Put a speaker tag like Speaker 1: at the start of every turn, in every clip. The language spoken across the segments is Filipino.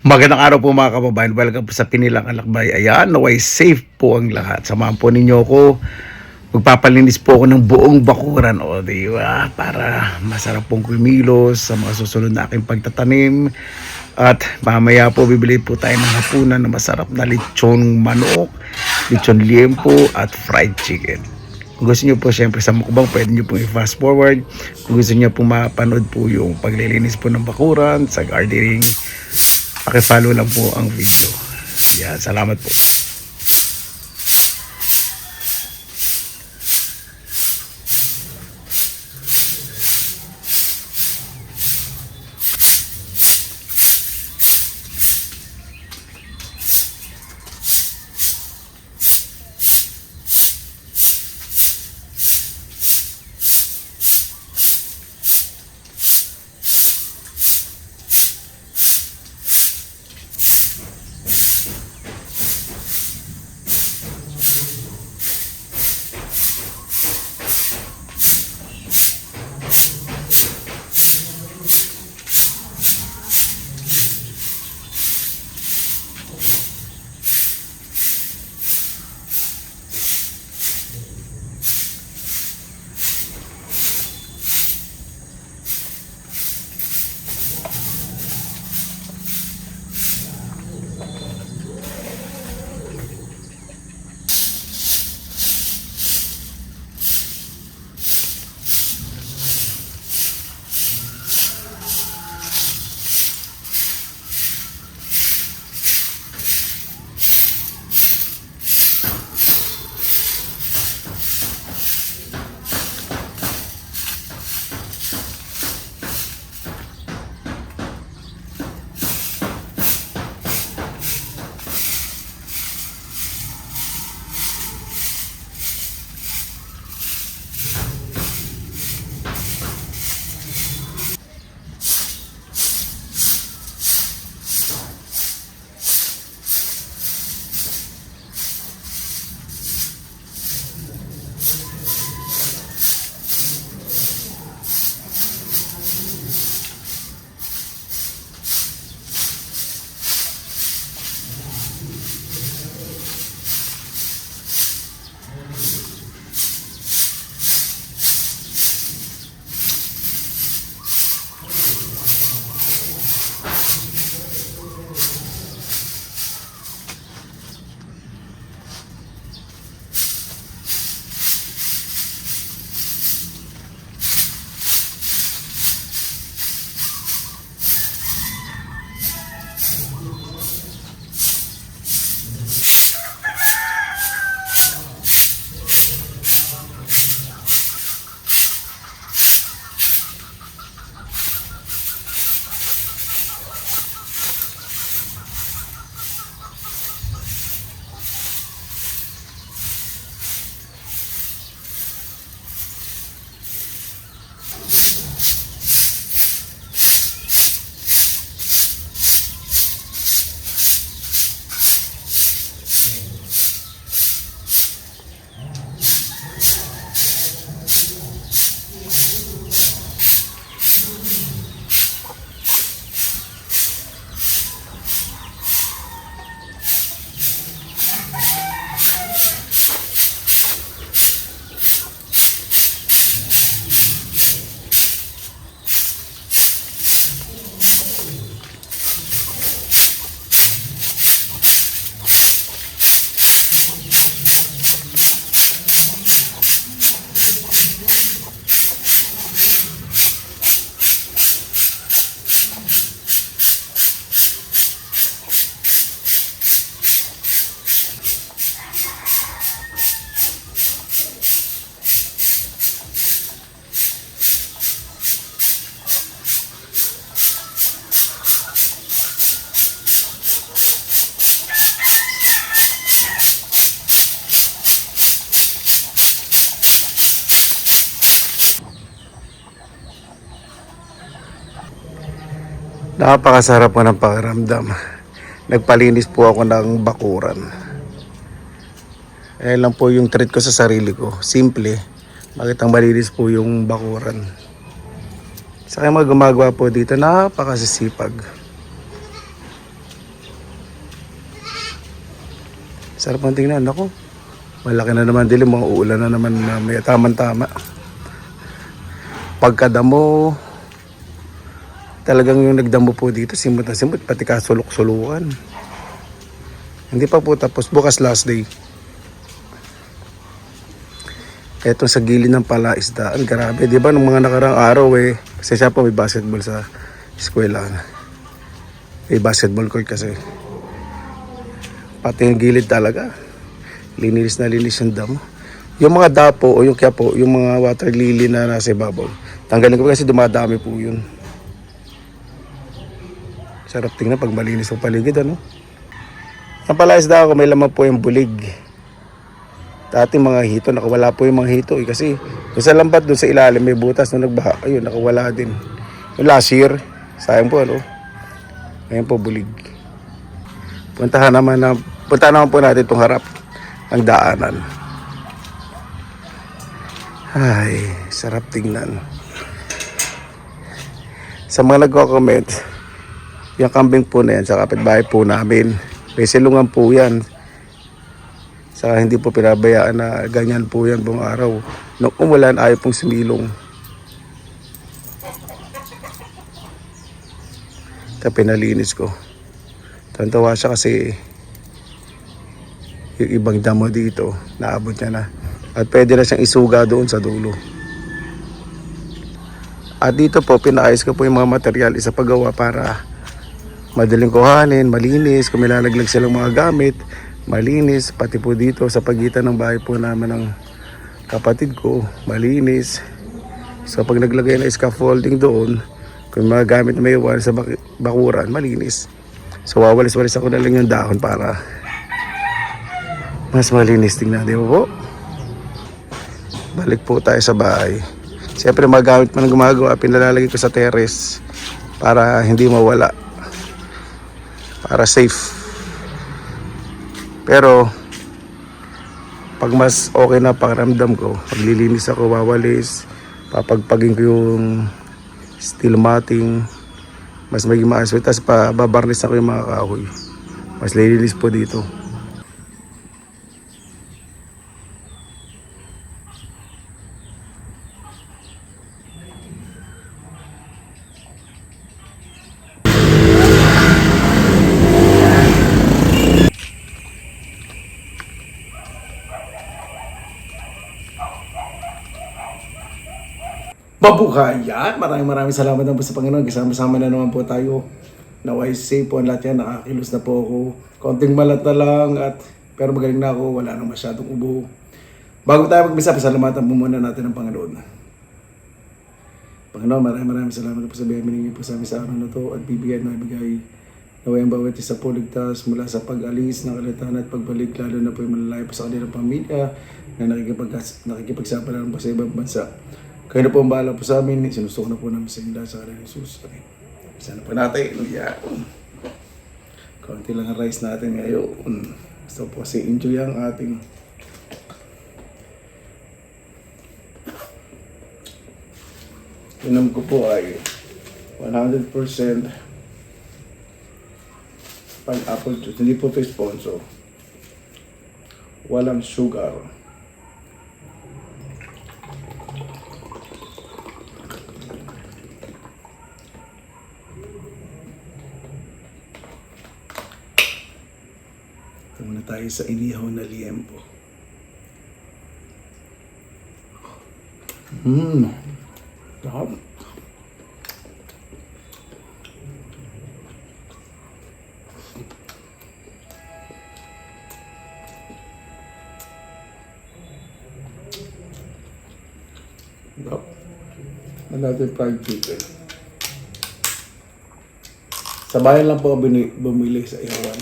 Speaker 1: Magandang araw po mga kababayan. Welcome po sa Pinilang Alakbay. Ayan, naway safe po ang lahat. Samahan po ninyo ako. Magpapalinis po ako ng buong bakuran. O, di ba? Para masarap pong kumilos sa mga susunod na aking pagtatanim. At mamaya po bibili po tayo ng hapunan na masarap na lechon manok, lechon liempo at fried chicken. Kung gusto nyo po syempre sa mukbang, pwede nyo po i-fast forward. Kung gusto nyo po mapanood po yung paglilinis po ng bakuran sa gardening, paki-follow lang po ang video. Yan, salamat po. Napakasarap po ng pakiramdam. Nagpalinis po ako ng bakuran. Ayan lang po yung treat ko sa sarili ko. Simple. Bakit ang malinis po yung bakuran. Sa mga gumagawa po dito, napakasisipag. Sarap ang tingnan. Ako, malaki na naman dilim. Mga uulan na naman na may tamang-tama. Pagkadamo, talagang yung nagdamo po dito, simot na simot, pati kasulok-sulukan. Hindi pa po tapos. Bukas last day. Eto sa gilid ng palaisdaan, grabe. Di ba nung mga nakarang araw kasi siya po may basketball sa eskwela. May basketball court kasi. Pati yung gilid talaga. Linis na linis yung damo. Yung mga dapo o yung kiyapo, yung mga water lily na nasa ibabaw, tanggalin ko kasi dumadami po yun. Sarap tingnan pag malinis ang paligid, ano? Ang palaisdaan ko, may laman po yung bulig. Dati mga hito, nakawala po yung mga hito kasi yung sa lambat doon sa ilalim may butas na nagbaha, ayun, nakawala din. Yung last year, sayang po, ano? Ngayon po bulig. Puntahan naman po natin itong harap ng daanan. Ay, sarap tingnan. Sa mga nagko-comment, yung kambing po na yan sa kapitbahay po namin, may silungan po yan. Saka hindi po pinabayaan na ganyan po yan buong araw. Nung umulan, ayaw pong sumilong. Tapos pinalinis ko. Tantawa siya kasi yung ibang damo dito, naabot niya na. At pwede na siyang isuga doon sa dulo. At dito po, pinaayos ko po yung mga material sa paggawa para madaling kuhanin, malinis. Kung may lalaglag silang mga gamit, malinis. Pati po dito sa pagitan ng bahay po namin ng kapatid ko, malinis. So pag naglagay na scaffolding doon, kung mga gamit na may iwan sa bakuran, malinis. So wawalis-walis ako na lang yung dahon para mas malinis. Tingnan, di ba po? Balik po tayo sa bahay. Siyempre mga gamit man ang gumagawa, pinalalagay ko sa terrace para hindi mawala. Para safe. Pero pag mas okay na pakiramdam ko, paglilinis ako, wawalis, papagpagin ko yung steel matting, mas maging maayos. Tapos babarnis ako yung mga kahoy. Mas lilinis po dito. Mabuhay yan! Maraming salamat na po sa Panginoon. Kasama-sama na naman po tayo. Naway safe po ang lahat yan. Nakakilos na po ako. Konting malat na lang pero magaling na ako. Wala nang masyadong ubo. Bago tayo mag-misa, pasalamatan po muna natin ang Panginoon. Panginoon, maraming salamat po sa biyaya ninyo po sa amin sa araw na to at bibigyan na bigay. Naway ang bawat isa po ligtas mula sa pag-alis ng kalitahan at pagbalik, lalo na po yung malalayo po sa kanilang pamilya na nakikipagsapalaran po sa ibang bansa. Kayo na po ang bahala po sa amin. Sinusuko na po namin sa inyo sa kanilang Jesus. Okay. Sana po natin. Yeah. Kaunti lang ang rice natin ngayon. Gusto po kasi enjoy ang ating inom ko po ay 100% pineapple juice. Hindi po ito sponsor. Walang sugar. Ito muna tayo sa inihaw na liempo. Sarap. Natin fried chicken. Sa bayan lang po bumili sa ihawan.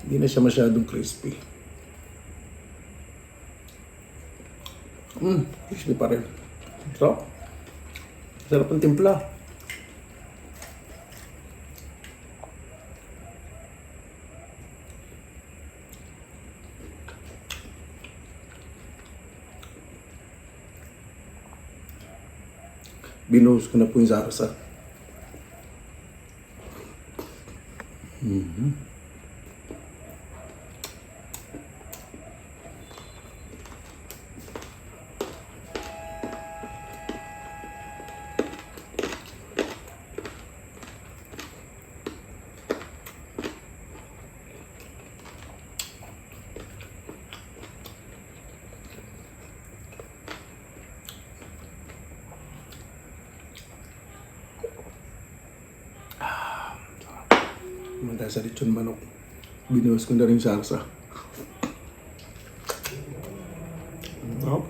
Speaker 1: Hindi na siya masyadong crispy. Crispy pa rin. So, sarap ang timpla. Binuhos ko na po yung sarsa. Manda sa lechon manok. Binuhos ko na rin sarsa. Oh.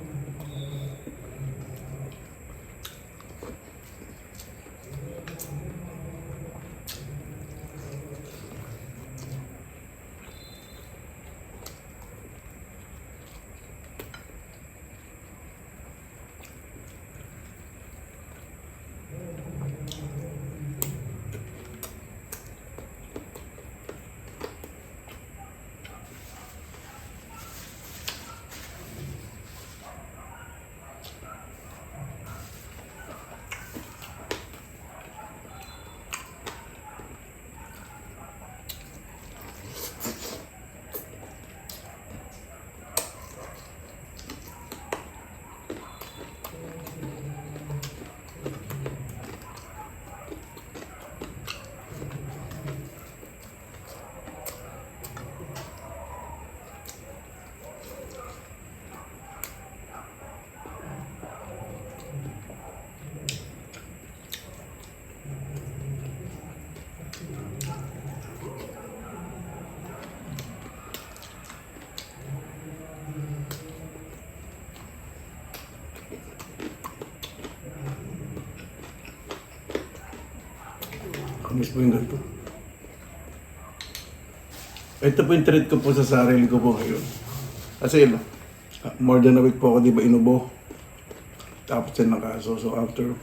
Speaker 1: Kamis po yung ganito. Ito po yung treat ko po sa sarili ko po ngayon. Kasi more than a week po ako di ba inubo. Tapos yan nakaso. So after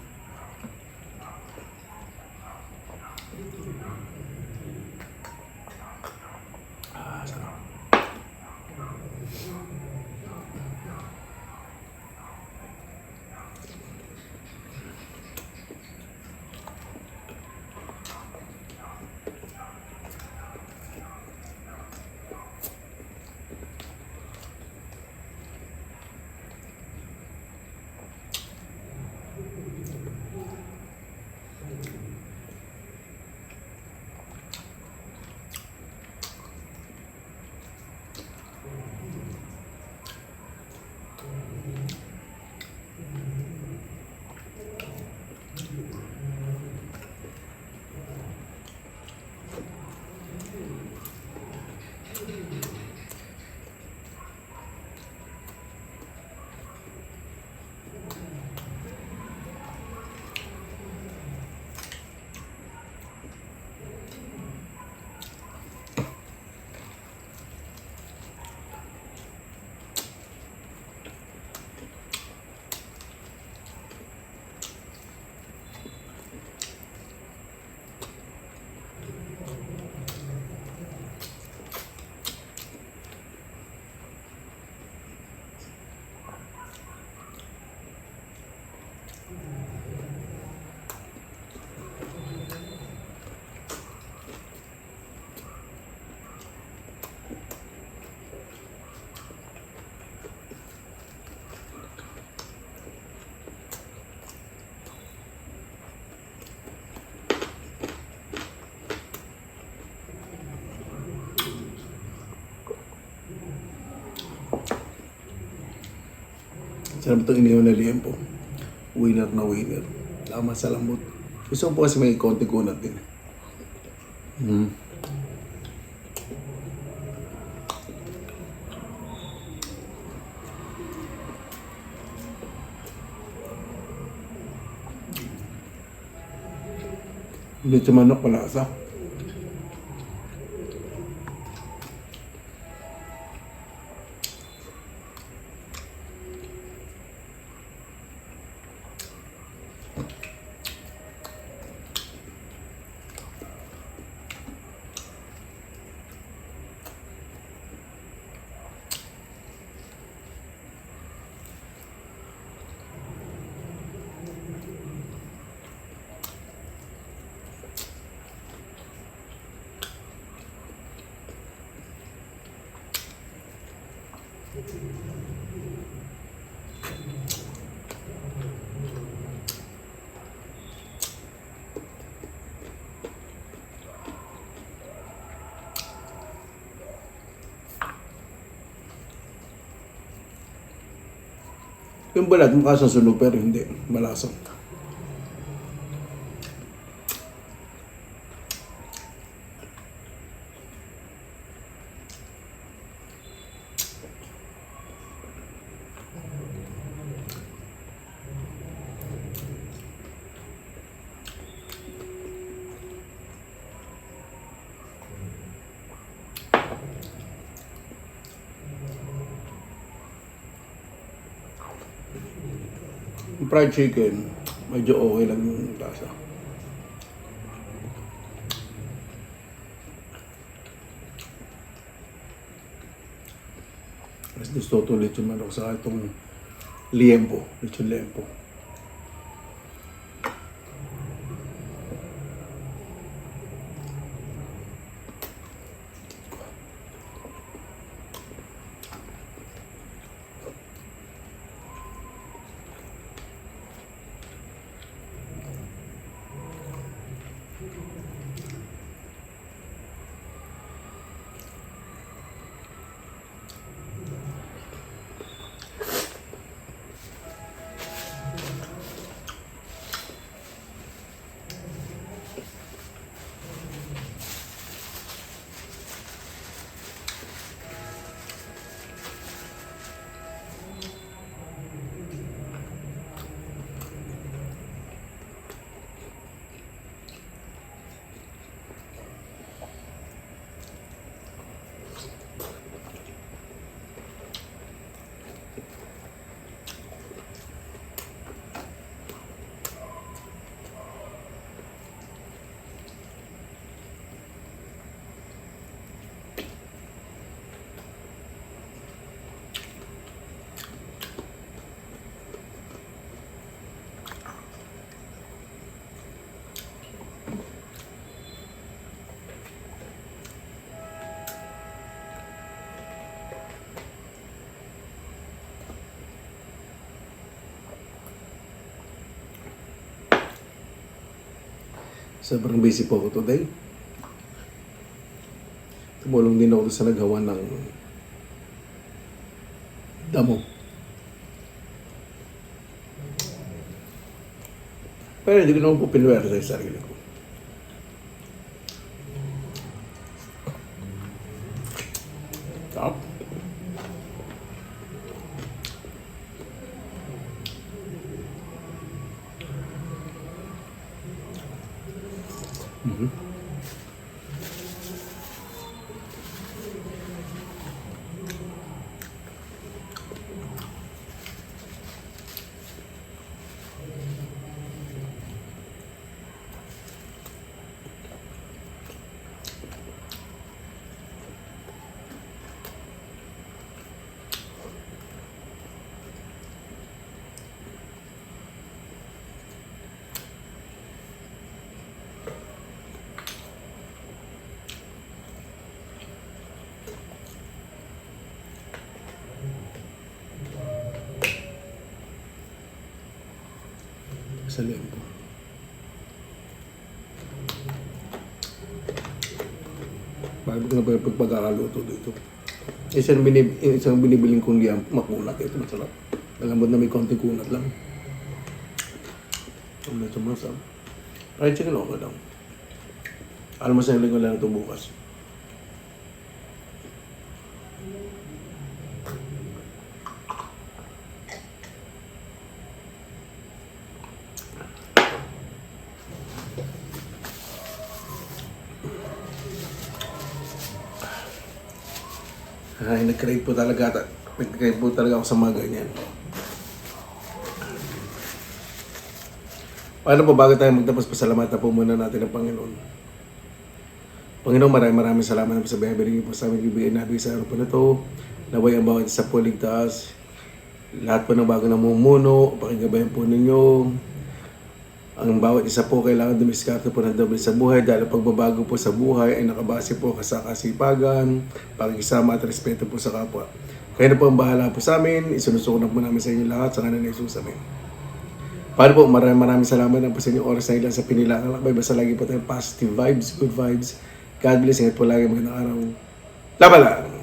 Speaker 1: sarap itong inihaw na liempo. Winner na winner. Tama sa lambot. Gusto ko po kasi may konti kunat din. Hindi sa manok, malasa.
Speaker 2: Yung balat, mukha sa sunog pero hindi. Malasa. Yung fried chicken, medyo okay lang yung lasa. Mas gusto ko ulit yung manok sa itong liempo, lechon liempo. Sobrang busy po ako today. Tumulong din ako sa naghawa ng damo. Pero hindi ko naman po pinuwera sa sarili ko. Top. Sa lempo. Bago ko na ba yung pagkakaluto dito? Isang binibiling kong liam, makunat. Ito masarap. Malambot na may konting kunat lang. Ang medyo masarap. Fried chicken okay lang. Alam mo sa linggo lang ito bukas. Ay, nag-crave po talaga ako sa mga ganyan. Paano po, bago tayo magtapos, pasalamatan po muna natin ang Panginoon. Panginoon, maraming salamat po sa binibigay po sa aming ibigay natin sa araw po na ito. Naway ang bawat isa po ligtas. Lahat po ng bago namumuno, pakigabayan po ninyo. Ang bawat isa po kailangan dumiskarte po ng doble sa buhay dahil ang pagbabago po sa buhay ay nakabase po sa kasipagan, pakikisama at respeto po sa kapwa. Kayo na po ang bahala po sa amin. Isinusukunan po namin sa inyo lahat sa kanan ng Jesus. Amen. Paano po, maraming salamat na po sa inyong oras na ilan sa Pinilang Lakbay. Basta lagi po tayong positive vibes, good vibes. God bless. Ingat po lagi, magandang araw. Laban lang!